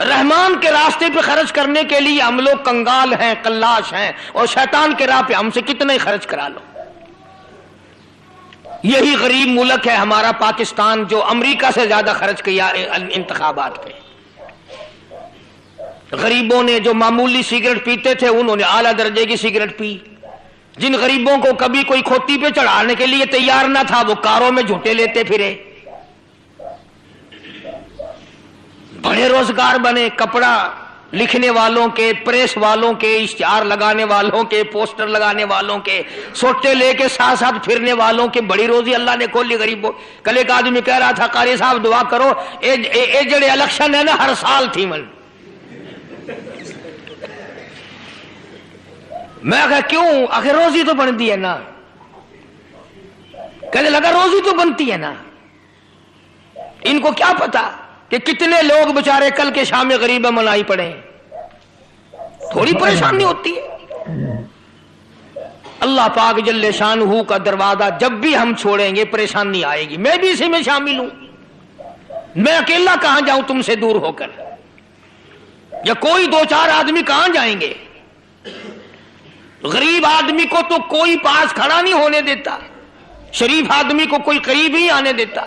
رحمان کے راستے پہ خرچ کرنے کے لیے ہم لوگ کنگال ہیں، قلاش ہیں، اور شیطان کے راہ پہ ہم سے کتنا ہی خرچ کرا لو۔ یہی غریب ملک ہے ہمارا پاکستان جو امریکہ سے زیادہ خرچ کیا انتخابات پہ۔ غریبوں نے جو معمولی سگریٹ پیتے تھے انہوں نے اعلیٰ درجے کی سگریٹ پی۔ جن غریبوں کو کبھی کوئی کھوتی پہ چڑھانے کے لیے تیار نہ تھا وہ کاروں میں جھوٹے لیتے پھرے۔ بڑے روزگار بنے، کپڑا لکھنے والوں کے، پریس والوں کے، اشتہار لگانے والوں کے، پوسٹر لگانے والوں کے، سوٹے لے کے ساتھ ساتھ پھرنے والوں کے بڑی روزی اللہ نے کھول لی غریبوں۔ کل ایک آدمی کہہ رہا تھا قاری صاحب دعا کرو، اے جڑے الیکشن ہے نا ہر سال تھی من۔ میں کہا کیوں؟ آخر روزی تو بنتی ہے نا۔ کہنے لگا روزی تو بنتی ہے نا، ان کو کیا پتا کہ کتنے لوگ بچارے کل کے شام غریب منائی پڑے، تھوڑی پریشانی ہوتی ہے۔ اللہ پاک جل شانہ کا دروازہ جب بھی ہم چھوڑیں گے پریشانی آئے گی۔ میں بھی اسی میں شامل ہوں، میں اکیلا کہاں جاؤں تم سے دور ہو کر، یا کوئی دو چار آدمی کہاں جائیں گے؟ غریب آدمی کو تو کوئی پاس کھڑا نہیں ہونے دیتا، شریف آدمی کو کوئی قریب ہی آنے دیتا۔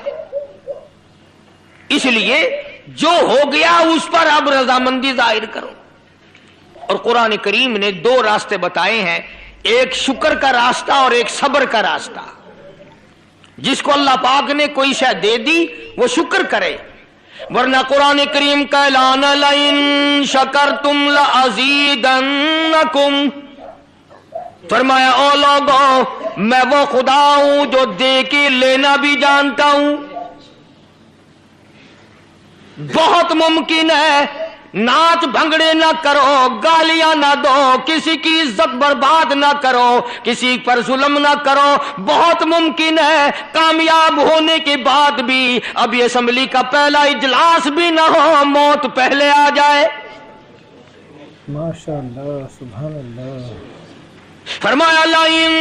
اس لیے جو ہو گیا اس پر اب رضامندی ظاہر کرو۔ اور قرآن کریم نے دو راستے بتائے ہیں، ایک شکر کا راستہ اور ایک صبر کا راستہ۔ جس کو اللہ پاک نے کوئی شے دے دی وہ شکر کرے، ورنہ قرآن کریم کا اعلان لئن شکرتم لازیدنکم، فرمایا او لوگو میں وہ خدا ہوں جو دے کے لینا بھی جانتا ہوں۔ بہت ممکن ہے ناچ بھنگڑے نہ کرو، گالیاں نہ دو، کسی کی عزت برباد نہ کرو، کسی پر ظلم نہ کرو، بہت ممکن ہے کامیاب ہونے کے بعد بھی ابھی اسمبلی کا پہلا اجلاس بھی نہ ہو، موت پہلے آ جائے۔ ماشاءاللہ، سبحان اللہ۔ فرمایا لئن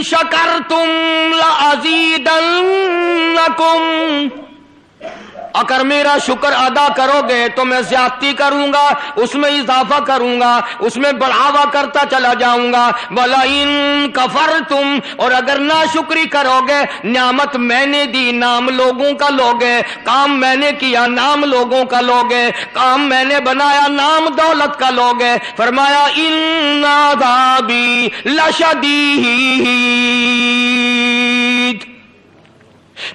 شکرتم لازیدنکم، اگر میرا شکر ادا کرو گے تو میں زیادتی کروں گا، اس میں اضافہ کروں گا، اس میں بڑھاوا کرتا چلا جاؤں گا۔ وَلَئِن کَفَرْتُمْ، اور اگر ناشکری کرو گے، نعمت میں نے دی نام لوگوں کا لوگے، کام میں نے کیا نام لوگوں کا لوگے، کام میں نے بنایا نام دولت کا لوگے۔ فرمایا إِنَّ عَذَابِي لَشَدِيدٌ،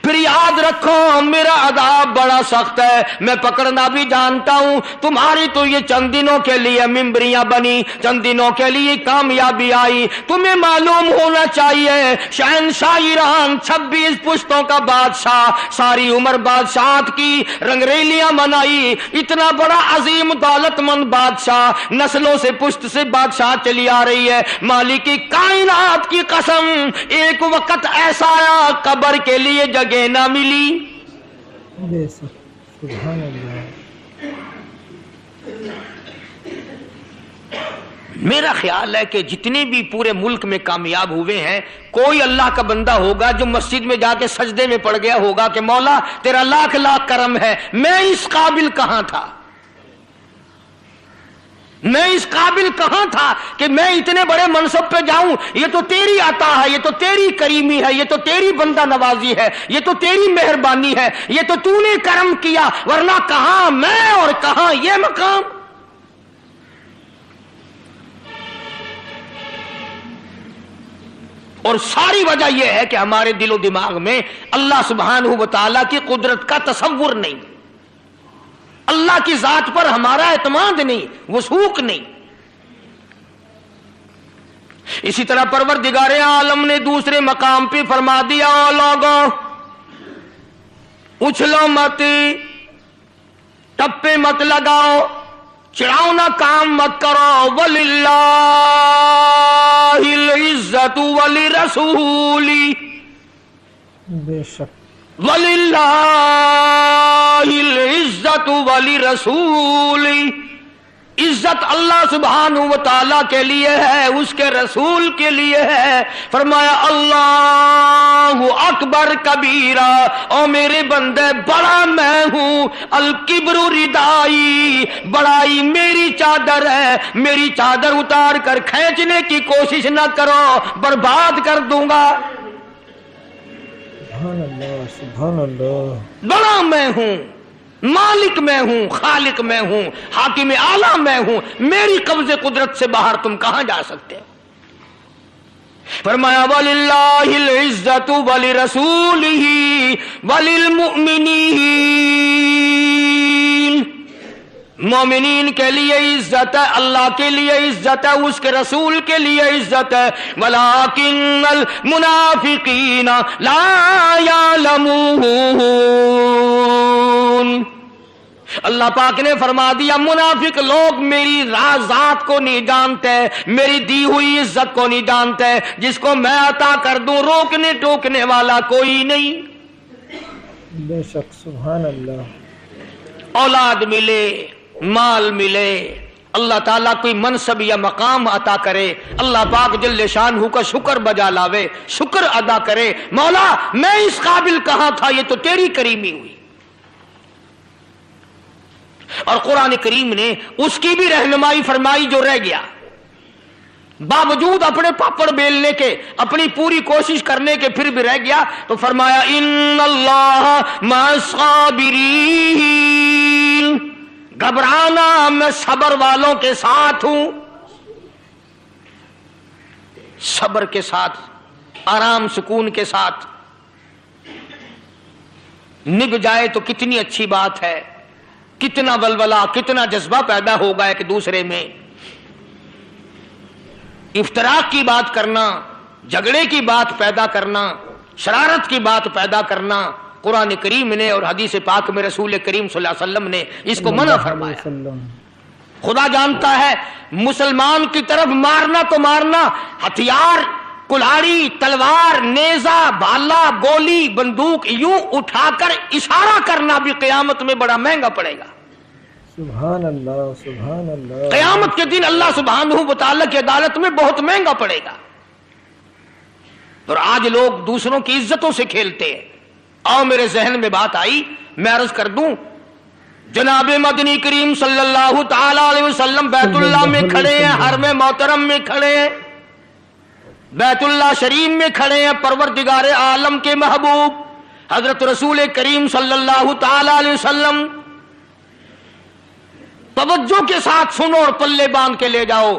پھر یاد رکھو میرا عذاب بڑا سخت ہے، میں پکڑنا بھی جانتا ہوں۔ تمہاری تو یہ چند دنوں کے لیے ممبریاں بنی، چند دنوں کے لیے کامیابی آئی، تمہیں معلوم ہونا چاہیے شہنشاہ ایران 26 پشتوں کا بادشاہ، ساری عمر بادشاہت کی رنگریلیاں منائی، اتنا بڑا عظیم دولت مند بادشاہ، نسلوں سے پشت سے بادشاہ چلی آ رہی ہے۔ مالک کائنات کی قسم، ایک وقت ایسا آیا قبر کے لیے جگہ نہ ملی۔ سبحان اللہ۔ میرا خیال ہے کہ جتنے بھی پورے ملک میں کامیاب ہوئے ہیں، کوئی اللہ کا بندہ ہوگا جو مسجد میں جا کے سجدے میں پڑ گیا ہوگا کہ مولا تیرا لاکھ لاکھ کرم ہے، میں اس قابل کہاں تھا، میں اس قابل کہاں تھا کہ میں اتنے بڑے منصب پہ جاؤں، یہ تو تیری عطا ہے، یہ تو تیری کریمی ہے، یہ تو تیری بندہ نوازی ہے، یہ تو تیری مہربانی ہے، یہ تو تو نے کرم کیا، ورنہ کہاں میں اور کہاں یہ مقام۔ اور ساری وجہ یہ ہے کہ ہمارے دل و دماغ میں اللہ سبحانہ و تعالیٰ کی قدرت کا تصور نہیں، اللہ کی ذات پر ہمارا اعتماد نہیں، وثوق نہیں۔ اسی طرح پروردگار عالم نے دوسرے مقام پہ فرما دیا او لوگوں اچھلو مت، ٹپے مت لگاؤ، چڑھاؤنا کام مت کرو، وَلِلَّهِ الْعِزَّةُ وَلِرَسُولِهِ، بے شک وَلِلَّهِ الْعِزَّةُ وَلِرَسُولِهِ، عزت اللہ سبحانہ و تعالیٰ کے لیے ہے، اس کے رسول کے لیے ہے۔ فرمایا اللہ اکبر کبیرہ، او میرے بندے بڑا میں ہوں، الکبر ردائی، بڑائی میری چادر ہے، میری چادر اتار کر کھینچنے کی کوشش نہ کرو، برباد کر دوں گا۔ سبحان اللہ سبحان اللہ۔ بڑا میں ہوں، مالک میں ہوں، خالق میں ہوں، حاکم اعلیٰ میں ہوں، میری قبض قدرت سے باہر تم کہاں جا سکتے ہو؟ فرمایا وَلِلَّهِ الْعِزَّةُ وَلِرَسُولِهِ وَلِلْمُؤْمِنِينَ، مومنین کے لیے عزت ہے، اللہ کے لیے عزت ہے، اس کے رسول کے لیے عزت ہے، وَلَٰكِنَّ الْمُنَافِقِينَ لَا يَعْلَمُونَ۔ اللہ پاک نے فرما دیا منافق لوگ میری ذات کو نہیں جانتے، میری دی ہوئی عزت کو نہیں جانتے، جس کو میں عطا کر دوں روکنے ٹوکنے والا کوئی نہیں۔ بے شک سبحان اللہ۔ اولاد ملے، مال ملے، اللہ تعالیٰ کوئی منصب یا مقام عطا کرے، اللہ پاک جل شانہ کا شکر بجا لاوے، شکر ادا کرے، مولا میں اس قابل کہاں تھا، یہ تو تیری کریمی ہوئی۔ اور قرآن کریم نے اس کی بھی رہنمائی فرمائی جو رہ گیا، باوجود اپنے پاپڑ بیلنے کے، اپنی پوری کوشش کرنے کے، پھر بھی رہ گیا، تو فرمایا ان اللہ مع الصابرین، گھبرانا میں صبر والوں کے ساتھ ہوں۔ صبر کے ساتھ، آرام سکون کے ساتھ نب جائے تو کتنی اچھی بات ہے، کتنا ولولہ، کتنا جذبہ پیدا ہوگا ایک دوسرے میں۔ افتراق کی بات کرنا، جھگڑے کی بات پیدا کرنا، شرارت کی بات پیدا کرنا، قرآن کریم نے اور حدیث پاک میں رسول کریم صلی اللہ علیہ وسلم نے اس کو منع فرمایا۔ خدا جانتا ہے مسلمان کی طرف مارنا تو مارنا، ہتھیار، کلاڑی، تلوار، نیزہ، بھالا، گولی، بندوق یوں اٹھا کر اشارہ کرنا بھی قیامت میں بڑا مہنگا پڑے گا۔ سبحان اللہ سبحان اللہ۔ قیامت کے دن اللہ سبحانہ و تعالیٰ کی عدالت میں بہت مہنگا پڑے گا۔ اور آج لوگ دوسروں کی عزتوں سے کھیلتے ہیں۔ آؤ میرے ذہن میں بات آئی، میں عرض کر دوں، جناب مدنی کریم صلی اللہ تعالی علیہ وسلم بیت اللہ میں کھڑے ہیں، حرم محترم میں کھڑے ہیں، بیت اللہ شریف میں کھڑے ہیں، پروردگار عالم کے محبوب حضرت رسول کریم صلی اللہ تعالی علیہ وسلم، توجہ کے ساتھ سنو اور پلے باندھ کے لے جاؤ،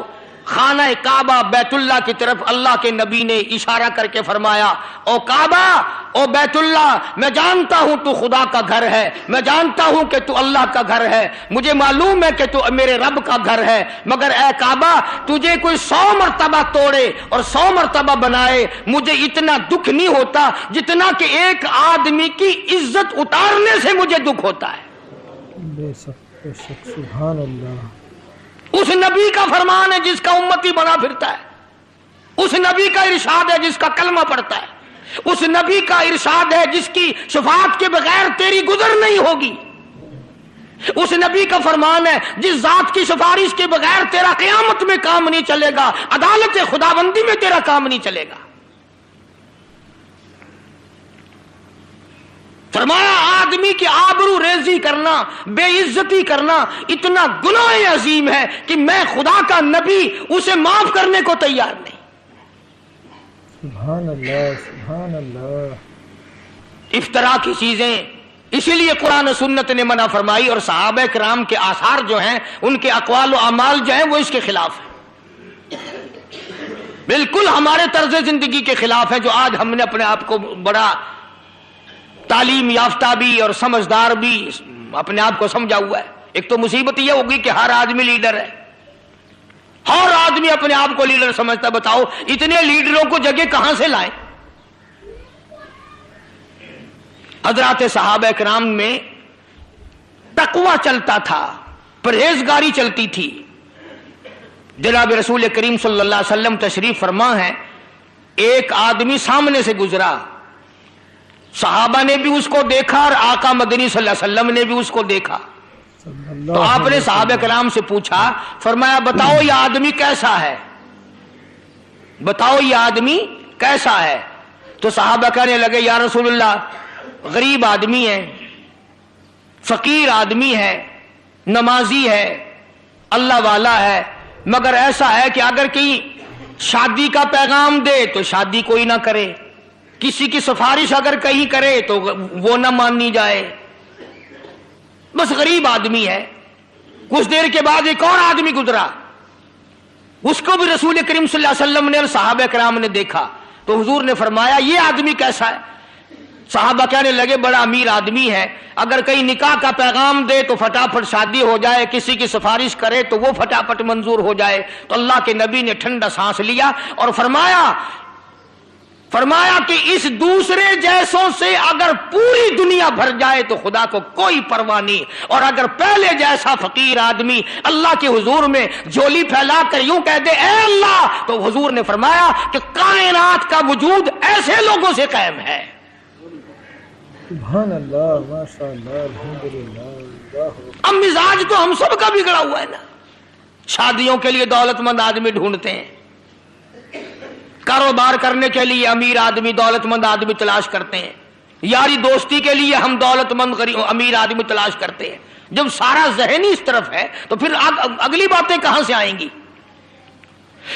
خانہ کعبہ بیت اللہ کی طرف اللہ کے نبی نے اشارہ کر کے فرمایا، او کعبہ، او بیت اللہ، میں جانتا ہوں تو خدا کا گھر ہے، میں جانتا ہوں کہ تو اللہ کا گھر ہے، مجھے معلوم ہے کہ تو میرے رب کا گھر ہے، مگر اے کعبہ تجھے کوئی 100 مرتبہ توڑے اور 100 مرتبہ بنائے، مجھے اتنا دکھ نہیں ہوتا جتنا کہ ایک آدمی کی عزت اتارنے سے مجھے دکھ ہوتا ہے۔ بے شک بے شک سبحان اللہ۔ اس نبی کا فرمان ہے جس کا امتی بنا پھرتا ہے، اس نبی کا ارشاد ہے جس کا کلمہ پڑھتا ہے، اس نبی کا ارشاد ہے جس کی شفاعت کے بغیر تیری گزر نہیں ہوگی، اس نبی کا فرمان ہے جس ذات کی سفارش کے بغیر تیرا قیامت میں کام نہیں چلے گا، عدالت خداوندی میں تیرا کام نہیں چلے گا۔ فرمایا آدمی کی آبرو ریزی کرنا، بے عزتی کرنا اتنا گناہ عظیم ہے کہ میں خدا کا نبی اسے معاف کرنے کو تیار نہیں۔ سبحان اللہ سبحان اللہ۔ افطرا کی چیزیں اسی لیے قرآن و سنت نے منع فرمائی، اور صحابہ کرام کے آثار جو ہیں، ان کے اقوال و اعمال جو ہیں وہ اس کے خلاف ہیں، بالکل ہمارے طرز زندگی کے خلاف ہے، جو آج ہم نے اپنے آپ کو بڑا تعلیم یافتہ بھی اور سمجھدار بھی اپنے آپ کو سمجھا ہوا ہے۔ ایک تو مصیبت یہ ہوگی کہ ہر آدمی لیڈر ہے، ہر آدمی اپنے آپ کو لیڈر سمجھتا۔ بتاؤ اتنے لیڈروں کو جگہ کہاں سے لائیں؟ حضرات صحابہ کرام میں تقوی چلتا تھا، پرہیزگاری چلتی تھی۔ جناب رسول کریم صلی اللہ علیہ وسلم تشریف فرما ہے، ایک آدمی سامنے سے گزرا، صحابہ نے بھی اس کو دیکھا اور آقا مدنی صلی اللہ علیہ وسلم نے بھی اس کو دیکھا۔ تو آپ نے صحابہ کرام سے پوچھا، فرمایا بتاؤ یہ آدمی کیسا ہے، بتاؤ یہ آدمی کیسا ہے؟ تو صحابہ کہنے لگے یا رسول اللہ غریب آدمی ہے، فقیر آدمی ہے، نمازی ہے، اللہ والا ہے، مگر ایسا ہے کہ اگر کہیں شادی کا پیغام دے تو شادی کوئی نہ کرے، کسی کی سفارش اگر کہیں کرے تو وہ نہ مانی جائے، بس غریب آدمی ہے۔ کچھ دیر کے بعد ایک اور آدمی گزرا، اس کو بھی رسول کریم صلی اللہ علیہ وسلم نے اور صحابہ کرام نے دیکھا، تو حضور نے فرمایا یہ آدمی کیسا ہے؟ صحابہ کہنے لگے بڑا امیر آدمی ہے، اگر کہیں نکاح کا پیغام دے تو فٹافٹ شادی ہو جائے، کسی کی سفارش کرے تو وہ فٹافٹ منظور ہو جائے۔ تو اللہ کے نبی نے ٹھنڈا سانس لیا اور فرمایا کہ اس دوسرے جیسوں سے اگر پوری دنیا بھر جائے تو خدا کو کوئی پرواہ نہیں، اور اگر پہلے جیسا فقیر آدمی اللہ کے حضور میں جھولی پھیلا کر یوں کہہ دے اے اللہ، تو حضور نے فرمایا کہ کائنات کا وجود ایسے لوگوں سے قائم ہے۔ سبحان اللہ، ماشاء اللہ، الحمدللہ۔ اب مزاج تو ہم سب کا بگڑا ہوا ہے نا، شادیوں کے لیے دولت مند آدمی ڈھونڈتے ہیں، کاروبار کرنے کے لیے امیر آدمی دولت مند آدمی تلاش کرتے ہیں، یاری دوستی کے لیے ہم دولت مند امیر آدمی تلاش کرتے ہیں۔ جب سارا ذہن ہی اس طرف ہے تو پھر اگلی باتیں کہاں سے آئیں گی؟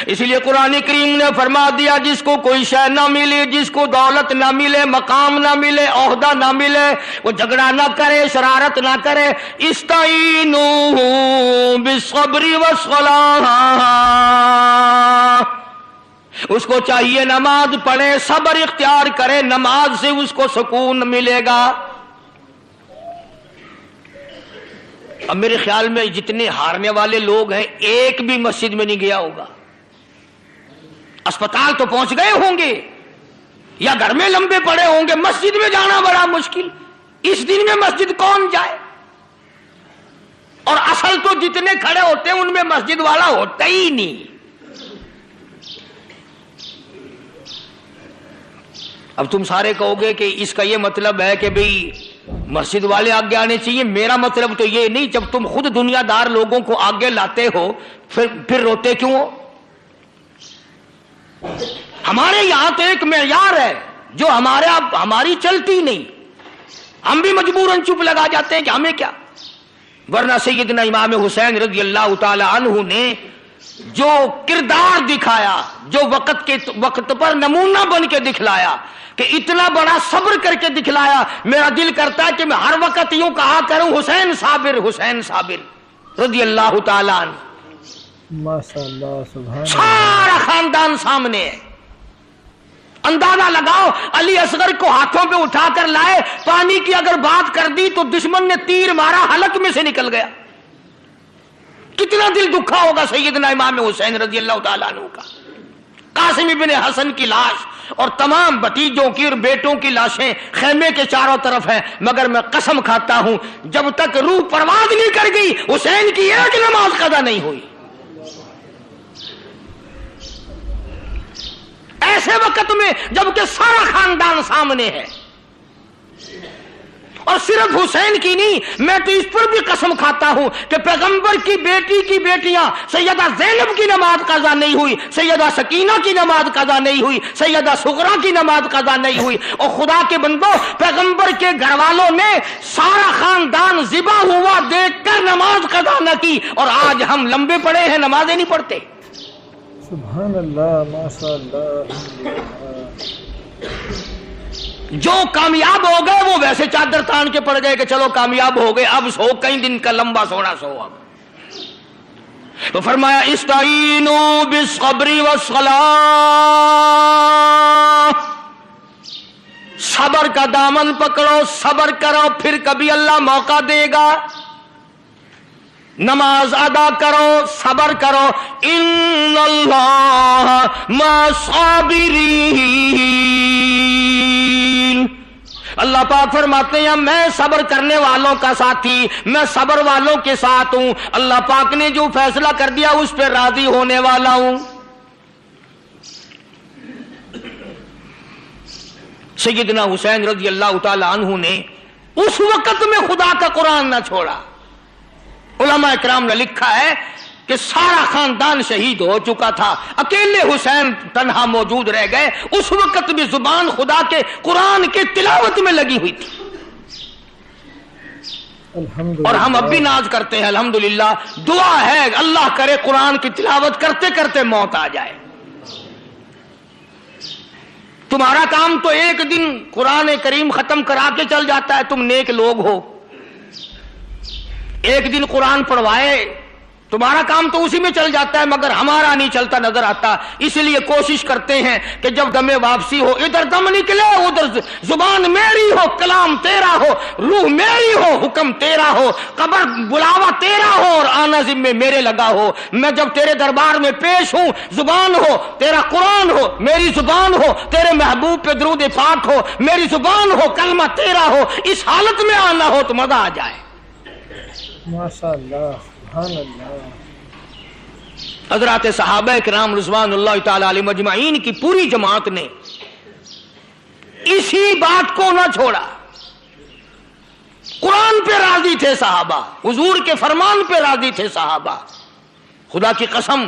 اس لیے قرآن کریم نے فرما دیا جس کو کوئی شے نہ ملے، جس کو دولت نہ ملے، مقام نہ ملے، عہدہ نہ ملے، وہ جھگڑا نہ کرے، شرارت نہ کرے۔ استعینوا بالصبر والصلاۃ، اس کو چاہیے نماز پڑھے، صبر اختیار کرے، نماز سے اس کو سکون ملے گا۔ اب میرے خیال میں جتنے ہارنے والے لوگ ہیں ایک بھی مسجد میں نہیں گیا ہوگا، اسپتال تو پہنچ گئے ہوں گے یا گھر میں لمبے پڑے ہوں گے، مسجد میں جانا بڑا مشکل۔ اس دن میں مسجد کون جائے؟ اور اصل تو جتنے کھڑے ہوتے ہیں ان میں مسجد والا ہوتا ہی نہیں۔ اب تم سارے کہو گے کہ اس کا یہ مطلب ہے کہ بھئی مسجد والے آگے آنے چاہیے۔ میرا مطلب تو یہ نہیں، جب تم خود دنیا دار لوگوں کو آگے لاتے ہو پھر روتے کیوں ہو؟ ہمارے یہاں تو ایک معیار ہے جو ہماری چلتی نہیں، ہم بھی مجبوراً چپ لگا جاتے ہیں کہ ہمیں کیا۔ ورنہ سیدنا امام حسین رضی اللہ تعالی عنہ نے جو کردار دکھایا، جو وقت پر نمونہ بن کے دکھلایا، کہ اتنا بڑا صبر کر کے دکھلایا، میرا دل کرتا ہے کہ میں ہر وقت یوں کہا کروں حسین صابر، حسین صابر رضی اللہ تعالی عنہ۔ ماشاء اللہ، سبحان اللہ۔ سارا خاندان سامنے ہے، اندازہ لگاؤ علی اصغر کو ہاتھوں پہ اٹھا کر لائے، پانی کی اگر بات کر دی تو دشمن نے تیر مارا، حلق میں سے نکل گیا۔ کتنا دل دکھا ہوگا سیدنا امام حسین رضی اللہ تعالیٰ عنہ کا۔ قاسم ابن حسن کی لاش اور تمام بھتیجوں کی اور بیٹوں کی لاشیں خیمے کے چاروں طرف ہیں، مگر میں قسم کھاتا ہوں جب تک روح پرواز نہیں کر گئی حسین کی ایک نماز قضا نہیں ہوئی۔ ایسے وقت میں جبکہ سارا خاندان سامنے ہے، اور صرف حسین کی نہیں، میں تو اس پر بھی قسم کھاتا ہوں کہ پیغمبر کی بیٹی کی بیٹیاں سیدہ زینب کی نماز قضا نہیں ہوئی، سیدہ سکینہ کی نماز قضا نہیں ہوئی، سیدہ سغرا کی نماز قضا نہیں ہوئی۔ اور خدا کے بندو، پیغمبر کے گھر والوں نے سارا خاندان ذبح ہوا دیکھ کر نماز قضا نہ کی، اور آج ہم لمبے پڑے ہیں نمازیں نہیں پڑھتے۔ سبحان اللہ، ماشاء اللہ۔ جو کامیاب ہو گئے وہ ویسے چادر تان کے پڑ گئے کہ چلو کامیاب ہو گئے، اب سو کئی دن کا لمبا سونا سو۔ اب تو فرمایا استعینوا بالصبر والصلاۃ، صبر کا دامن پکڑو، صبر کرو، پھر کبھی اللہ موقع دے گا۔ نماز ادا کرو، صبر کرو، ان اللہ مع الصابرین۔ اللہ پاک فرماتے ہیں میں صبر کرنے والوں کا ساتھی، میں صبر والوں کے ساتھ ہوں۔ اللہ پاک نے جو فیصلہ کر دیا اس پہ راضی ہونے والا ہوں۔ سیدنا حسین رضی اللہ تعالی عنہ نے اس وقت میں خدا کا قرآن نہ چھوڑا، علماء کرام نے لکھا ہے کہ سارا خاندان شہید ہو چکا تھا، اکیلے حسین تنہا موجود رہ گئے، اس وقت بھی زبان خدا کے قرآن کے تلاوت میں لگی ہوئی تھی۔ اور ہم اب بھی ناز کرتے ہیں الحمدللہ، دعا ہے اللہ کرے قرآن کی تلاوت کرتے کرتے موت آ جائے۔ تمہارا کام تو ایک دن قرآن کریم ختم کرا کے چل جاتا ہے، تم نیک لوگ ہو، ایک دن قرآن پڑھوائے تمہارا کام تو اسی میں چل جاتا ہے، مگر ہمارا نہیں چلتا نظر آتا۔ اس لیے کوشش کرتے ہیں کہ جب دم واپسی ہو، ادھر دم نکلے ادھر زبان میری ہو، کلام تیرا ہو، روح میری ہو، حکم تیرا ہو، قبر بلاوا تیرا ہو اور آنا ذمے میرے لگا ہو۔ میں جب تیرے دربار میں پیش ہوں، زبان ہو تیرا قرآن ہو، میری زبان ہو تیرے محبوب پہ درود پاک ہو، میری زبان ہو کلمہ تیرا ہو، اس حالت میں آنا ہو تو مزہ آ جائے۔ ماشاءاللہ، سبحان اللہ۔ حضرات صحابہ کرام رضوان اللہ تعالی علیہم اجمعین کی پوری جماعت نے اسی بات کو نہ چھوڑا، قرآن پہ راضی تھے صحابہ، حضور کے فرمان پہ راضی تھے صحابہ۔ خدا کی قسم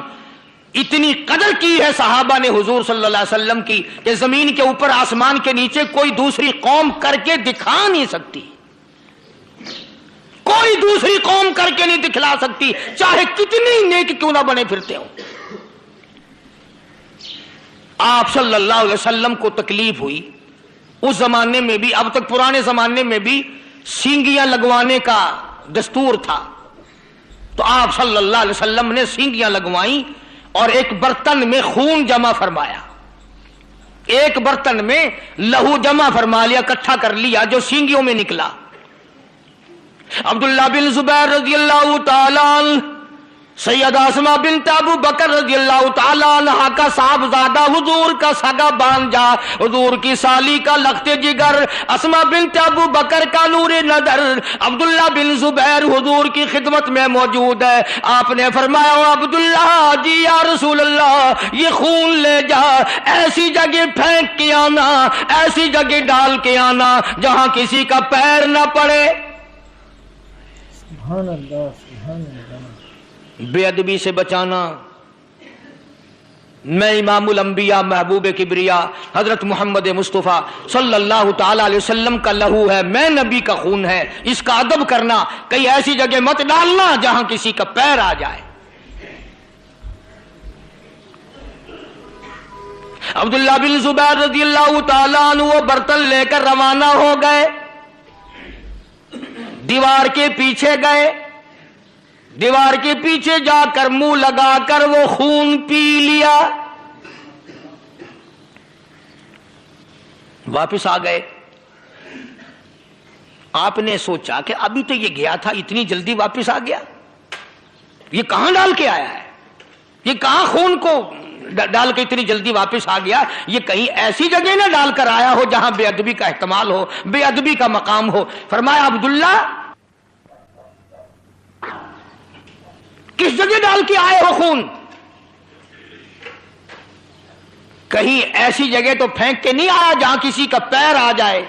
اتنی قدر کی ہے صحابہ نے حضور صلی اللہ علیہ وسلم کی کہ زمین کے اوپر آسمان کے نیچے کوئی دوسری قوم کر کے دکھا نہیں سکتی، کوئی دوسری قوم کر کے نہیں دکھلا سکتی، چاہے کتنی نیک کیوں نہ بنے پھرتے ہوں۔ آپ صلی اللہ علیہ وسلم کو تکلیف ہوئی، اس زمانے میں بھی، اب تک پرانے زمانے میں بھی سینگیاں لگوانے کا دستور تھا، تو آپ صلی اللہ علیہ وسلم نے سینگیاں لگوائیں اور ایک برتن میں خون جمع فرمایا، ایک برتن میں لہو جمع فرما لیا، اکٹھا کر لیا جو سینگیوں میں نکلا۔ عبداللہ بن زبیر رضی اللہ تعالیٰ عنہ، سیدہ اسماء بنت ابو بکر رضی اللہ تعالیٰ عنہ کا صاحبزادہ، حضور کا سگا بانجا، حضور کی سالی کا لخت جگر، اسماء بنت ابو بکر کا نور نظر، عبداللہ بن زبیر حضور کی خدمت میں موجود ہے۔ آپ نے فرمایا عبداللہ جی یا رسول اللہ یہ خون لے جا، ایسی جگہ پھینک کے آنا، ایسی جگہ ڈال کے آنا جہاں کسی کا پیر نہ پڑے۔ سبحان اللہ، سبحان اللہ۔ بے ادبی سے بچانا۔ میں امام الانبیاء محبوب کبریا حضرت محمد مصطفیٰ صلی اللہ تعالی علیہ وسلم کا لہو ہے، میں نبی کا خون ہے، اس کا ادب کرنا، کئی ایسی جگہ مت ڈالنا جہاں کسی کا پیر آ جائے۔ عبداللہ بن زبیر رضی اللہ تعالیٰ عنہ وہ برتن لے کر روانہ ہو گئے، دیوار کے پیچھے گئے، دیوار کے پیچھے جا کر منہ لگا کر وہ خون پی لیا، واپس آ گئے۔ آپ نے سوچا کہ ابھی تو یہ گیا تھا، اتنی جلدی واپس آ گیا، یہ کہاں ڈال کے آیا ہے، یہ کہاں خون کو ڈال کے اتنی جلدی واپس آ گیا، یہ کہیں ایسی جگہ نہ ڈال کر آیا ہو جہاں بے ادبی کا احتمال ہو، بے ادبی کا مقام ہو۔ فرمایا عبداللہ کس جگہ ڈال کے آئے ہو خون؟ کہیں ایسی جگہ تو پھینک کے نہیں آیا جہاں کسی کا پیر آ جائے،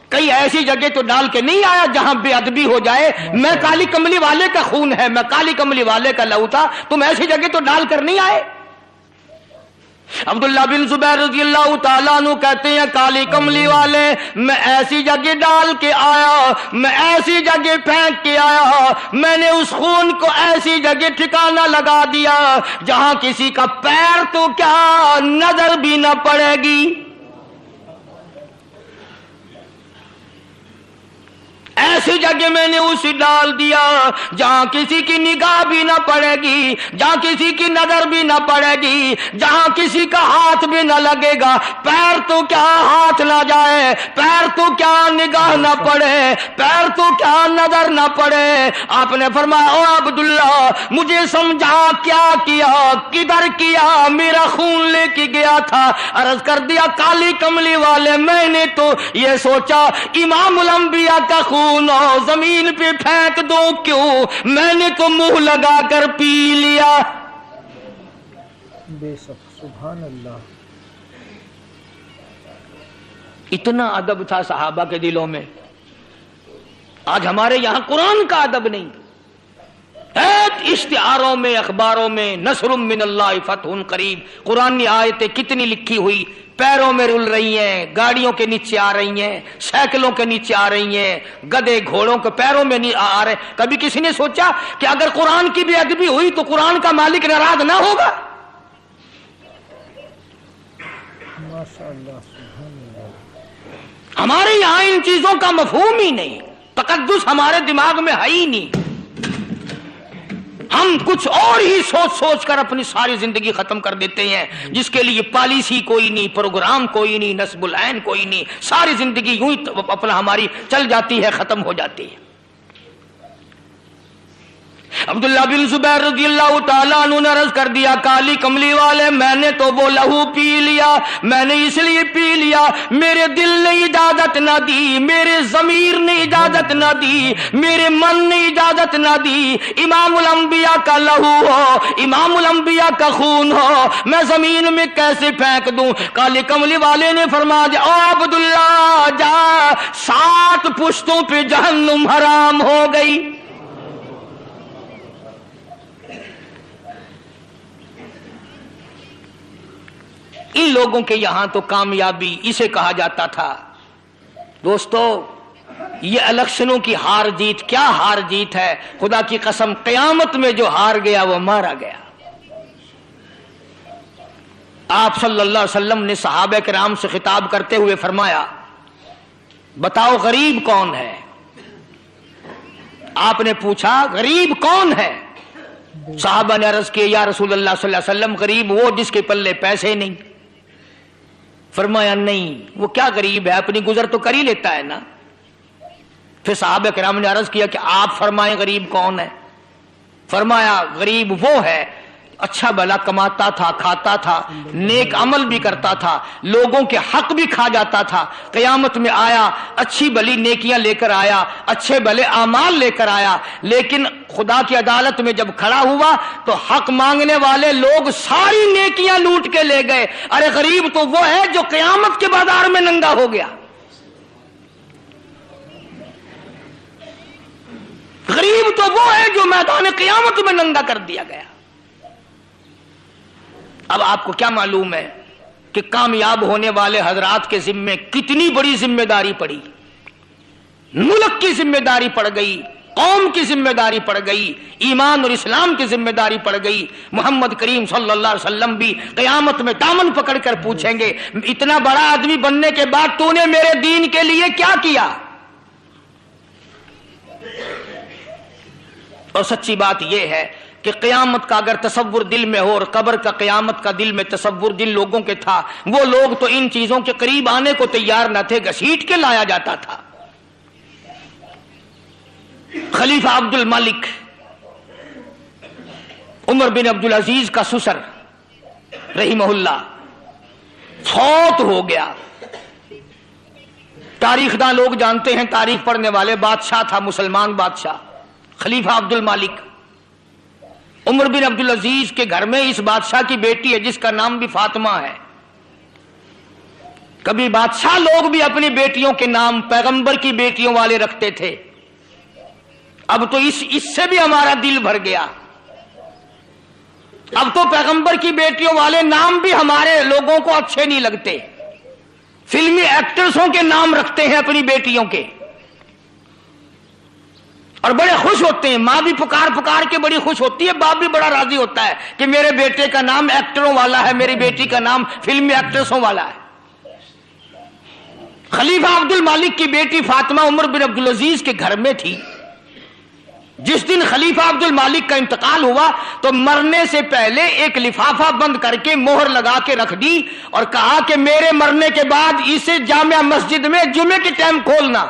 کہیں ایسی جگہ تو ڈال کے نہیں آیا جہاں بے ادبی ہو جائے۔ میں کالی کملی والے کا خون ہے، میں کالی کملی والے کا لہو تھا، تم ایسی جگہ تو ڈال کر نہیں آئے۔ عبداللہ بن زبیر رضی اللہ تعالیٰ عنہ کہتے ہیں کالی کملی والے میں ایسی جگہ ڈال کے آیا، میں ایسی جگہ پھینک کے آیا، میں نے اس خون کو ایسی جگہ ٹھکانہ لگا دیا جہاں کسی کا پیر تو کیا نظر بھی نہ پڑے گی۔ ایسی جگہ میں نے اسے ڈال دیا جہاں کسی کی نگاہ بھی نہ پڑے گی، جہاں کسی کی نظر بھی نہ پڑے گی، جہاں کسی کا ہاتھ بھی نہ لگے گا، پیر تو کیا ہاتھ نہ جائے، پیر تو کیا نگاہ نہ پڑے، پیر تو کیا نظر نہ پڑے۔ آپ نے فرمایا او عبداللہ مجھے سمجھا کیا کیا، کدھر کیا، میرا خون لے کے گیا تھا۔ عرض کر دیا کالی کملی والے میں نے تو یہ سوچا امام الانبیاء کا خون زمین پہ پھینک دو کیوں، میں نے تو منہ لگا کر پی لیا۔ بے شک، سبحان اللہ۔ اتنا ادب تھا صحابہ کے دلوں میں، آج ہمارے یہاں قرآن کا ادب نہیں، اشتہاروں میں، اخباروں میں نصر من اللہ فتح قریب، قرآن آیتیں کتنی لکھی ہوئی پیروں میں رل رہی ہیں، گاڑیوں کے نیچے آ رہی ہیں، سائیکلوں کے نیچے آ رہی ہیں، گدے گھوڑوں کے پیروں میں نہیں آ رہے. کبھی کسی نے سوچا کہ اگر قرآن کی بے ادبی ہوئی تو قرآن کا مالک ناراض نہ ہوگا؟ ہمارے یہاں ان چیزوں کا مفہوم ہی نہیں، تقدس ہمارے دماغ میں ہے ہی نہیں. ہم کچھ اور ہی سوچ سوچ کر اپنی ساری زندگی ختم کر دیتے ہیں، جس کے لیے پالیسی کوئی نہیں، پروگرام کوئی نہیں، نصب العین کوئی نہیں. ساری زندگی یوں ہی اپنا ہماری چل جاتی ہے، ختم ہو جاتی ہے. عبداللہ بن زبیر رضی اللہ تعالیٰ عنہ نے عرض کر دیا، کالی کملی والے، میں نے تو وہ لہو پی لیا، میں نے اس لیے پی لیا، میرے دل نے اجازت نہ دی، میرے ضمیر نے اجازت نہ دی، میرے من نے اجازت نہ دی. امام الانبیاء کا لہو ہو، امام الانبیاء کا خون ہو، میں زمین میں کیسے پھینک دوں؟ کالی کملی والے نے فرمایا، او عبداللہ جا، 7 پشتوں پہ جہنم حرام ہو گئی. ان لوگوں کے یہاں تو کامیابی اسے کہا جاتا تھا. دوستو، یہ الیکشنوں کی ہار جیت کیا ہار جیت ہے؟ خدا کی قسم، قیامت میں جو ہار گیا وہ مارا گیا. آپ صلی اللہ علیہ وسلم نے صحابہ کرام سے خطاب کرتے ہوئے فرمایا، بتاؤ غریب کون ہے؟ آپ نے پوچھا غریب کون ہے؟ صحابہ نے عرض کیا، یا رسول اللہ صلی اللہ علیہ وسلم، غریب وہ جس کے پلے پیسے نہیں. فرمایا نہیں، وہ کیا غریب ہے، اپنی گزر تو کر ہی لیتا ہے نا. پھر صحابہ کرام نے عرض کیا کہ آپ فرمائیں غریب کون ہے؟ فرمایا غریب وہ ہے اچھا بھلا کماتا تھا، کھاتا تھا، نیک عمل بھی کرتا تھا، لوگوں کے حق بھی کھا جاتا تھا، قیامت میں آیا اچھی بھلی نیکیاں لے کر آیا، اچھے بھلے اعمال لے کر آیا، لیکن خدا کی عدالت میں جب کھڑا ہوا تو حق مانگنے والے لوگ ساری نیکیاں لوٹ کے لے گئے. ارے غریب تو وہ ہے جو قیامت کے بازار میں ننگا ہو گیا. غریب تو وہ ہے جو میدان قیامت میں ننگا کر دیا گیا. اب آپ کو کیا معلوم ہے کہ کامیاب ہونے والے حضرات کے ذمے کتنی بڑی ذمہ داری پڑی؟ ملک کی ذمہ داری پڑ گئی، قوم کی ذمہ داری پڑ گئی، ایمان اور اسلام کی ذمہ داری پڑ گئی. محمد کریم صلی اللہ علیہ وسلم بھی قیامت میں دامن پکڑ کر پوچھیں گے، اتنا بڑا آدمی بننے کے بعد تو نے میرے دین کے لیے کیا کیا؟ اور سچی بات یہ ہے کہ قیامت کا اگر تصور دل میں ہو، اور قبر کا قیامت کا دل میں تصور جن لوگوں کے تھا، وہ لوگ تو ان چیزوں کے قریب آنے کو تیار نہ تھے، گھسیٹ کے لایا جاتا تھا. خلیفہ عبد الملک عمر بن عبد العزیز کا سسر رحمہ اللہ فوت ہو گیا. تاریخ داں لوگ جانتے ہیں، تاریخ پڑھنے والے، بادشاہ تھا، مسلمان بادشاہ خلیفہ عبد الملک. عمر بن عبد العزیز کے گھر میں اس بادشاہ کی بیٹی ہے جس کا نام بھی فاطمہ ہے. کبھی بادشاہ لوگ بھی اپنی بیٹیوں کے نام پیغمبر کی بیٹیوں والے رکھتے تھے. اب تو اس سے بھی ہمارا دل بھر گیا. اب تو پیغمبر کی بیٹیوں والے نام بھی ہمارے لوگوں کو اچھے نہیں لگتے. فلمی ایکٹرسوں کے نام رکھتے ہیں اپنی بیٹیوں کے، اور بڑے خوش ہوتے ہیں. ماں بھی پکار پکار کے بڑی خوش ہوتی ہے، باپ بھی بڑا راضی ہوتا ہے کہ میرے بیٹے کا نام ایکٹروں والا ہے، میری بیٹی کا نام فلمی ایکٹرسوں والا ہے. خلیفہ عبد الملک کی بیٹی فاطمہ عمر بن عبد العزیز کے گھر میں تھی. جس دن خلیفہ عبد الملک کا انتقال ہوا تو مرنے سے پہلے ایک لفافہ بند کر کے مہر لگا کے رکھ دی اور کہا کہ میرے مرنے کے بعد اسے جامع مسجد میں جمعے کے ٹائم کھولنا.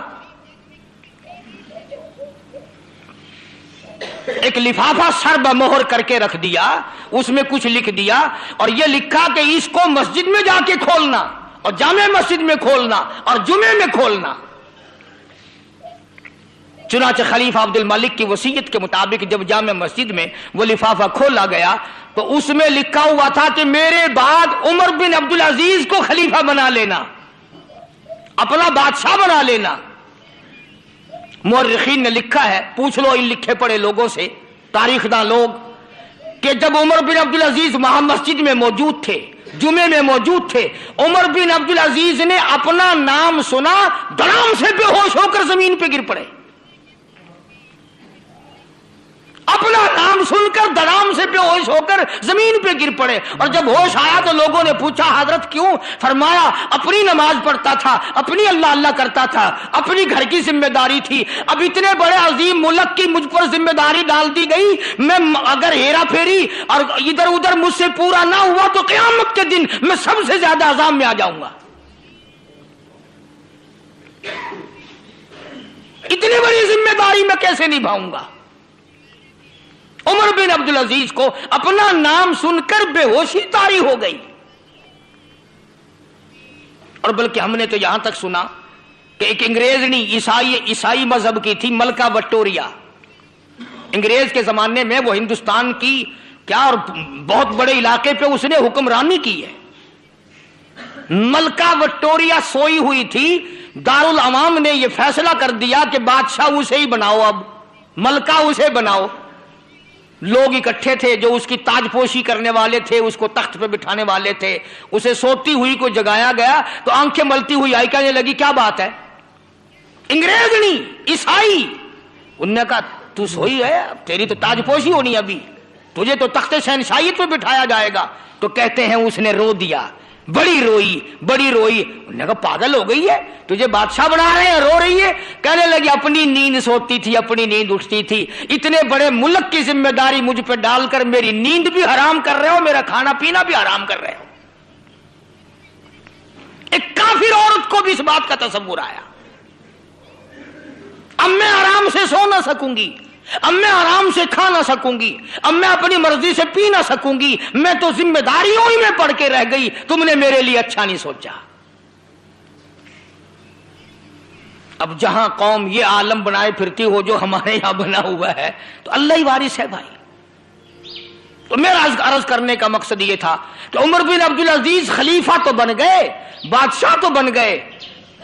ایک لفافہ سر بمہر کر کے رکھ دیا، اس میں کچھ لکھ دیا اور یہ لکھا کہ اس کو مسجد میں جا کے کھولنا، اور جامع مسجد میں کھولنا، اور جمعے میں کھولنا. چنانچہ خلیفہ عبد الملک کی وصیت کے مطابق جب جامع مسجد میں وہ لفافہ کھولا گیا تو اس میں لکھا ہوا تھا کہ میرے بعد عمر بن عبد العزیز کو خلیفہ بنا لینا، اپنا بادشاہ بنا لینا. مورخین نے لکھا ہے، پوچھ لو ان لکھے پڑے لوگوں سے تاریخ داں لوگ کہ جب عمر بن عبد العزیز وہاں مسجد میں موجود تھے، جمعے میں موجود تھے، عمر بن عبد العزیز نے اپنا نام سنا، دھڑام سے بے ہوش ہو کر زمین پہ گر پڑے. اپنا نام سن کر دھڑام سے بے ہوش ہو کر زمین پہ گر پڑے. اور جب ہوش آیا تو لوگوں نے پوچھا حضرت کیوں؟ فرمایا اپنی نماز پڑھتا تھا، اپنی اللہ اللہ کرتا تھا، اپنی گھر کی ذمہ داری تھی. اب اتنے بڑے عظیم ملک کی مجھ پر ذمہ داری ڈال دی گئی، میں اگر ہیرا پھیری اور ادھر ادھر مجھ سے پورا نہ ہوا تو قیامت کے دن میں سب سے زیادہ عذاب میں آ جاؤں گا. اتنی بڑی ذمہ داری میں کیسے نبھاؤں گا؟ عمر بن عبد العزیز کو اپنا نام سن کر بے ہوشی طاری ہو گئی. اور بلکہ ہم نے تو یہاں تک سنا کہ ایک انگریزنی عیسائی مذہب کی تھی، ملکہ وکٹوریا. انگریز کے زمانے میں وہ ہندوستان کی کیا اور بہت بڑے علاقے پہ اس نے حکمرانی کی ہے. ملکہ وکٹوریا سوئی ہوئی تھی، دارالعوام نے یہ فیصلہ کر دیا کہ بادشاہ اسے ہی بناؤ، اب ملکہ اسے بناؤ. لوگ اکٹھے تھے جو اس کی تاج پوشی کرنے والے تھے، اس کو تخت پہ بٹھانے والے تھے. اسے سوتی ہوئی کو جگایا گیا تو آنکھیں ملتی ہوئی آئی، کہنے لگی کیا بات ہے؟ انگریزنی عیسائی. انہوں نے کہا تو سوئی ہے، تیری تو تاج پوشی ہونی، ابھی تجھے تو تخت شہنشاہیت پہ بٹھایا جائے گا. تو کہتے ہیں اس نے رو دیا، بڑی روئی. انہوں نے کہا پاگل ہو گئی ہے، تجھے بادشاہ بنا رہے ہیں، رو رہی ہے. کہنے لگی اپنی نیند سوتی تھی، اپنی نیند اٹھتی تھی. اتنے بڑے ملک کی ذمہ داری مجھ پہ ڈال کر میری نیند بھی حرام کر رہے ہو، میرا کھانا پینا بھی حرام کر رہے ہو. ایک کافر عورت کو بھی اس بات کا تصور آیا، اب میں آرام سے سو نہ سکوں گی، اب میں آرام سے کھا نہ سکوں گی، اب میں اپنی مرضی سے پی نہ سکوں گی، میں تو ذمہ داریوں ہی میں پڑ کے رہ گئی، تم نے میرے لیے اچھا نہیں سوچا. اب جہاں قوم یہ عالم بنائے پھرتی ہو جو ہمارے یہاں بنا ہوا ہے، تو اللہ ہی وارث ہے بھائی. تو میرا عرض کرنے کا مقصد یہ تھا کہ عمر بن عبد العزیز خلیفہ تو بن گئے، بادشاہ تو بن گئے،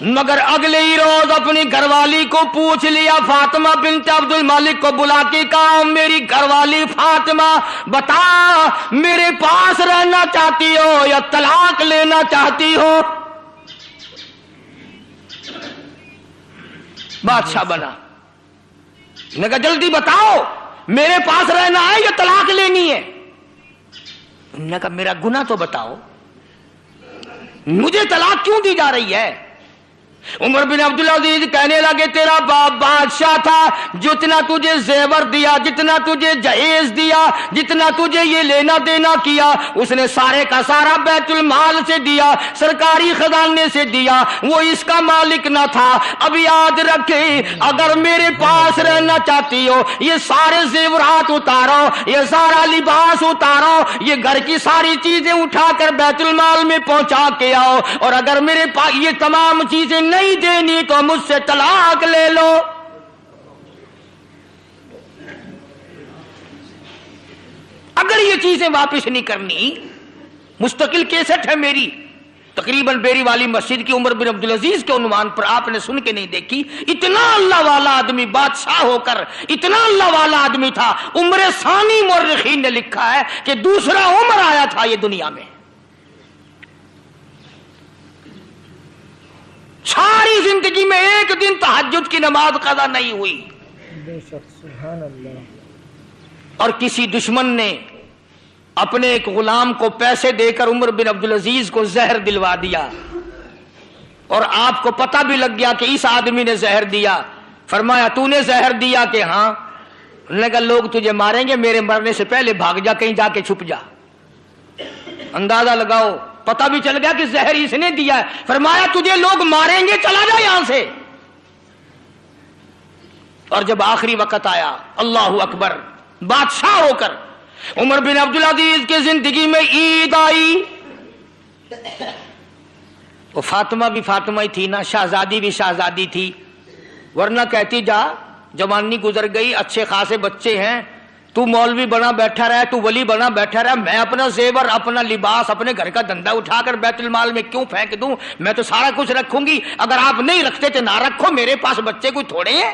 مگر اگلے ہی روز اپنی گھر والی کو پوچھ لیا، فاطمہ بنت عبد المالک کو بلا کے کہا میری گھر والی فاطمہ بتا میرے پاس رہنا چاہتی ہو یا طلاق لینا چاہتی ہو؟ بادشاہ بنا، نے کہا جلدی بتاؤ میرے پاس رہنا ہے یا طلاق لینی ہے؟ انہوں نے کہا میرا گناہ تو بتاؤ، مجھے طلاق کیوں دی جا رہی ہے؟ عمر بن عبدالعزیز کہنے لگے تیرا باپ بادشاہ تھا، جتنا تجھے زیور دیا، جتنا تجھے جہیز دیا، جتنا تجھے یہ لینا دینا کیا، اس نے سارے کا سارا بیت المال سے دیا، سرکاری خزانے سے دیا، وہ اس کا مالک نہ تھا. اب یاد رکھے اگر میرے پاس رہنا چاہتی ہو یہ سارے زیورات اتارو، یہ سارا لباس اتارو، یہ گھر کی ساری چیزیں اٹھا کر بیت المال میں پہنچا کے آؤ، اور اگر میرے پاس یہ تمام چیزیں نہیں دینی تو مجھ سے طلاق لے لو. اگر یہ چیزیں واپس نہیں کرنی، مستقل کیسٹ ہے میری تقریباً بیری والی مسجد کی، عمر بن عبدالعزیز کے عنوان پر، آپ نے سن کے نہیں دیکھی. اتنا اللہ والا آدمی بادشاہ ہو کر اتنا اللہ والا آدمی تھا. عمر ثانی مورخین نے لکھا ہے کہ دوسرا عمر آیا تھا یہ دنیا میں. ساری زندگی میں ایک دن تہجد کی نماز قضا نہیں ہوئی. بے شک سبحان اللہ. اور کسی دشمن نے اپنے ایک غلام کو پیسے دے کر عمر بن عبدالعزیز کو زہر دلوا دیا، اور آپ کو پتہ بھی لگ گیا کہ اس آدمی نے زہر دیا. فرمایا تو نے زہر دیا؟ کہ ہاں. انہوں نے کہا لوگ تجھے ماریں گے، میرے مرنے سے پہلے بھاگ جا، کہیں جا کے چھپ جا. اندازہ لگاؤ، پتہ بھی چل گیا کہ زہر اس نے دیا ہے. فرمایا تجھے لوگ ماریں گے، چلا جا یہاں سے. اور جب آخری وقت آیا، اللہ اکبر، بادشاہ ہو کر عمر بن عبدالعزیز کی زندگی میں عید آئی. وہ فاطمہ بھی فاطمہ ہی تھی نا، شہزادی بھی شہزادی تھی، ورنہ کہتی جا جوانی گزر گئی، اچھے خاصے بچے ہیں، تو مولوی بنا بیٹھا رہا، تو ولی بنا بیٹھا رہا، میں اپنا زیور، اپنا لباس، اپنے گھر کا دھندا اٹھا کر بیت المال میں کیوں پھینک دوں؟ میں تو سارا کچھ رکھوں گی، اگر آپ نہیں رکھتے تو نہ رکھو، میرے پاس بچے کوئی تھوڑے ہیں.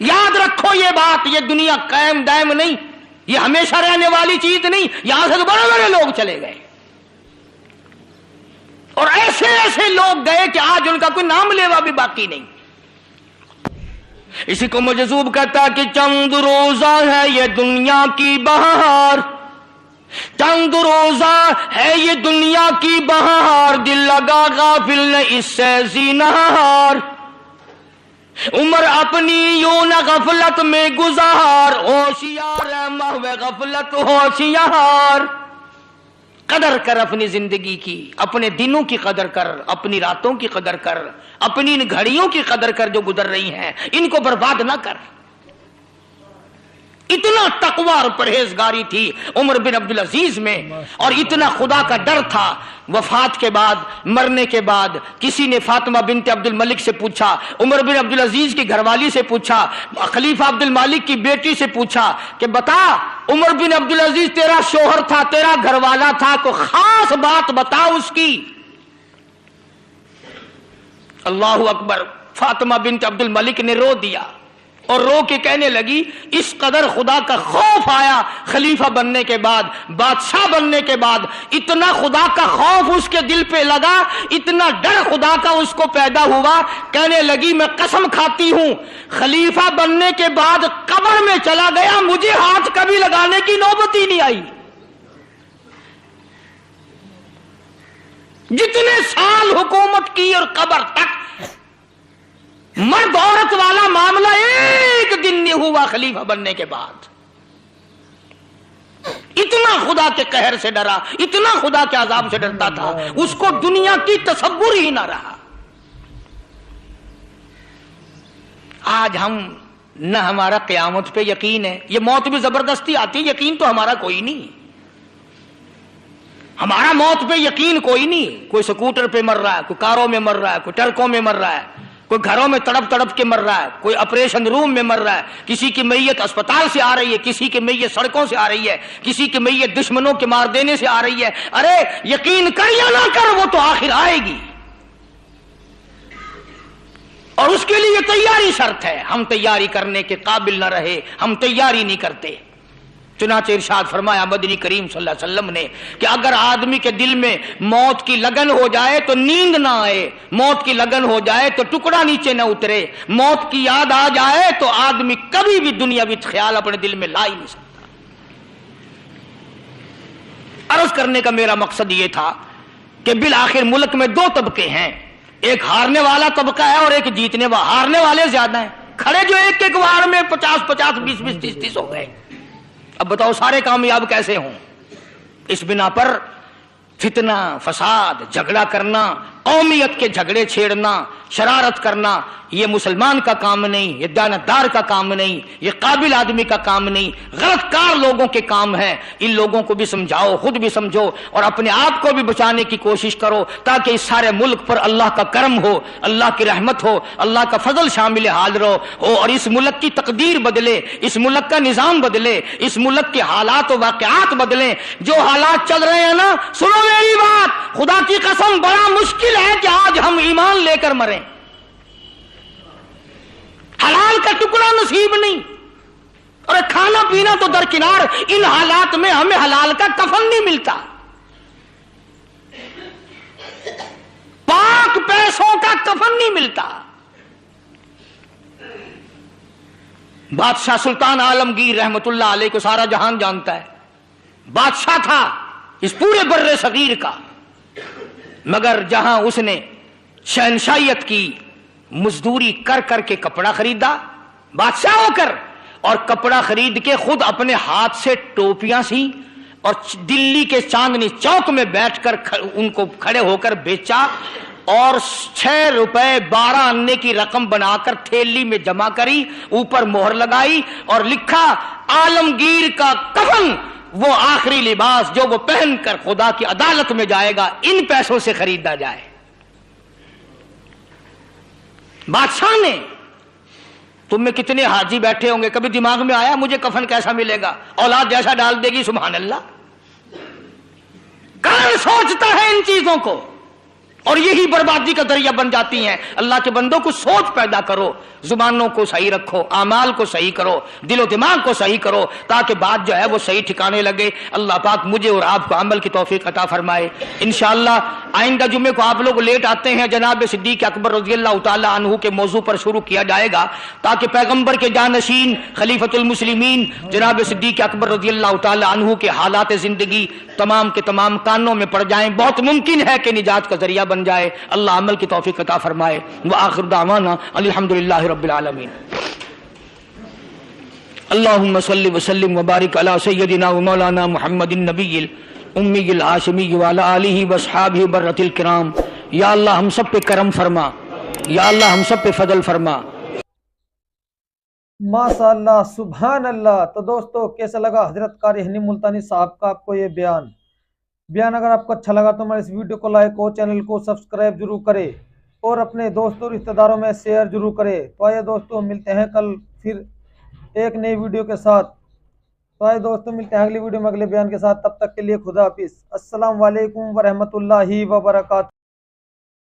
یاد رکھو یہ بات، یہ دنیا قائم دائم نہیں، یہ ہمیشہ رہنے والی چیز نہیں، یہاں سے تو بڑے بڑے لوگ چلے گئے اور ایسے ایسے لوگ گئے کہ آج ان کا کوئی نام لیوا بھی باقی نہیں۔ اسی کو مجذوب کہتا کہ چند روزہ ہے یہ دنیا کی بہار، چند روزہ ہے یہ دنیا کی بہار، دل لگا غافل نے اس سے زینہار، عمر اپنی یوں نہ غفلت میں گزار، ہوشیار ہے محو غفلت ہوشیار۔ قدر کر اپنی زندگی کی، اپنے دنوں کی قدر کر، اپنی راتوں کی قدر کر، اپنی ان گھڑیوں کی قدر کر جو گزر رہی ہیں، ان کو برباد نہ کر۔ اتنا تقوی اور پرہیزگاری تھی عمر بن عبدالعزیز میں، اور اتنا خدا کا ڈر تھا۔ وفات کے بعد، مرنے کے بعد کسی نے فاطمہ بنت عبد الملک سے پوچھا، عمر بن عبدالعزیز کی گھر والی سے پوچھا، خلیفہ عبد المالک کی بیٹی سے پوچھا کہ بتا عمر بن عبدالعزیز تیرا شوہر تھا، تیرا گھر والا تھا، کوئی خاص بات بتا اس کی۔ اللہ اکبر، فاطمہ بنت عبد الملک نے رو دیا اور رو کے کہنے لگی اس قدر خدا کا خوف آیا خلیفہ بننے کے بعد، بادشاہ بننے کے بعد، اتنا خدا کا خوف اس کے دل پہ لگا، اتنا ڈر خدا کا اس کو پیدا ہوا، کہنے لگی میں قسم کھاتی ہوں خلیفہ بننے کے بعد قبر میں چلا گیا، مجھے ہاتھ کبھی لگانے کی نوبت ہی نہیں آئی۔ جتنے سال حکومت کی اور قبر تک مرد عورت والا معاملہ ایک دن نہیں ہوا خلیفہ بننے کے بعد۔ اتنا خدا کے قہر سے ڈرا، اتنا خدا کے عذاب سے ڈرتا تھا، اس کو دنیا کی تصور ہی نہ رہا۔ آج ہم نہ ہمارا قیامت پہ یقین ہے، یہ موت بھی زبردستی آتی، یقین تو ہمارا کوئی نہیں، ہمارا موت پہ یقین کوئی نہیں۔ کوئی سکوٹر پہ مر رہا ہے، کوئی کاروں میں مر رہا ہے، کوئی ٹرکوں میں مر رہا ہے، کوئی گھروں میں تڑپ تڑپ کے مر رہا ہے، کوئی آپریشن روم میں مر رہا ہے، کسی کی میت اسپتال سے آ رہی ہے، کسی کی میت سڑکوں سے آ رہی ہے، کسی کی میت دشمنوں کے مار دینے سے آ رہی ہے۔ ارے یقین کر یا نہ کر، وہ تو آخر آئے گی، اور اس کے لیے تیاری شرط ہے۔ ہم تیاری کرنے کے قابل نہ رہے، ہم تیاری نہیں کرتے۔ چنانچہ ارشاد فرمایا مدنی کریم صلی اللہ علیہ وسلم نے کہ اگر آدمی کے دل میں موت کی لگن ہو جائے تو نیند نہ آئے، موت کی لگن ہو جائے تو ٹکڑا نیچے نہ اترے، موت کی یاد آ جائے تو آدمی کبھی بھی دنیاوی خیال اپنے دل میں لا ہی نہیں سکتا۔ عرض کرنے کا میرا مقصد یہ تھا کہ بالآخر ملک میں دو طبقے ہیں، ایک ہارنے والا طبقہ ہے اور ایک جیتنے والا۔ ہارنے والے زیادہ ہیں، کھڑے جو ایک ایک وار میں 50-50 20-20 30-30 ہو گئے۔ اب بتاؤ سارے کامیاب کیسے ہوں؟ اس بنا پر فتنہ، فساد، جھگڑا کرنا، قومیت کے جھگڑے چھیڑنا، شرارت کرنا، یہ مسلمان کا کام نہیں، یہ دیانتدار کا کام نہیں، یہ قابل آدمی کا کام نہیں، غلط کار لوگوں کے کام ہے۔ ان لوگوں کو بھی سمجھاؤ، خود بھی سمجھو، اور اپنے آپ کو بھی بچانے کی کوشش کرو تاکہ اس سارے ملک پر اللہ کا کرم ہو، اللہ کی رحمت ہو، اللہ کا فضل شامل حال ہو، اور اس ملک کی تقدیر بدلے، اس ملک کا نظام بدلے، اس ملک کے حالات و واقعات بدلیں۔ جو حالات چل رہے ہیں نا، سنو میری بات، خدا کی قسم بڑا مشکل ہے کہ آج ہم ایمان لے کر مریں۔ حلال کا ٹکڑا نصیب نہیں، اور کھانا پینا تو درکنار، ان حالات میں ہمیں حلال کا کفن نہیں ملتا، پاک پیسوں کا کفن نہیں ملتا۔ بادشاہ سلطان عالمگیر رحمت اللہ علیہ کو سارا جہان جانتا ہے، بادشاہ تھا اس پورے بر صغیر کا، مگر جہاں اس نے شہنشاہیت کی مزدوری کر کر کے کپڑا خریدا بادشاہ ہو کر، اور کپڑا خرید کے خود اپنے ہاتھ سے ٹوپیاں سی، اور دلی کے چاندنی چوک میں بیٹھ کر ان کو کھڑے ہو کر بیچا، اور 6 روپے 12 آنے کی رقم بنا کر تھیلی میں جمع کری، اوپر مہر لگائی اور لکھا عالمگیر کا کفن، وہ آخری لباس جو وہ پہن کر خدا کی عدالت میں جائے گا، ان پیسوں سے خریدا جائے۔ بادشاہ نے، تم میں کتنے حاجی بیٹھے ہوں گے، کبھی دماغ میں آیا مجھے کفن کیسا ملے گا؟ اولاد جیسا ڈال دے گی، سبحان اللہ۔ کون سوچتا ہے ان چیزوں کو؟ اور یہی بربادی کا ذریعہ بن جاتی ہیں۔ اللہ کے بندوں کو سوچ پیدا کرو، زبانوں کو صحیح رکھو، اعمال کو صحیح کرو، دل و دماغ کو صحیح کرو، تاکہ بات جو ہے وہ صحیح ٹھکانے لگے۔ اللہ پاک مجھے اور آپ کو عمل کی توفیق عطا فرمائے۔ انشاءاللہ آئندہ جمعے کو آپ لوگ لیٹ آتے ہیں، جناب صدیق اکبر رضی اللہ تعالی عنہ کے موضوع پر شروع کیا جائے گا، تاکہ پیغمبر کے جانشین خلیفۃ المسلمین جناب صدیق اکبر رضی اللہ تعالی عنہ کے حالات زندگی تمام کے تمام کانوں میں پڑ جائیں۔ بہت ممکن ہے کہ نجات کا ذریعہ بن جائے۔ اللہ عمل کی توفیق عطا فرمائے۔ وآخر دعوانا الحمدللہ رب العالمین۔ اللہم صلی وسلم وبارک علی سیدنا و مولانا محمد النبی الامی الہاشمی وعلی آلہ واصحابہ برۃ الکرام۔ یا اللہ ہم سب پہ کرم فرما، یا اللہ ہم سب پہ فضل فرما۔ ماشاء اللہ، سبحان اللہ۔ تو دوستو کیسا لگا حضرت قاری حنی ملتانی صاحب کا آپ کو یہ بیان اگر آپ کو اچھا لگا تو ہمارے اس ویڈیو کو لائک اور چینل کو سبسکرائب ضرور کرے اور اپنے دوستوں رشتہ داروں میں شیئر ضرور کرے۔ تو آئیے دوستوں ملتے ہیں کل پھر ایک نئی ویڈیو کے ساتھ۔ تو آئیے دوستوں ملتے ہیں اگلی ویڈیو میں اگلے بیان کے ساتھ، تب تک کے لیے خدا حافظ۔ السلام علیکم ورحمۃ اللہ وبرکاتہ۔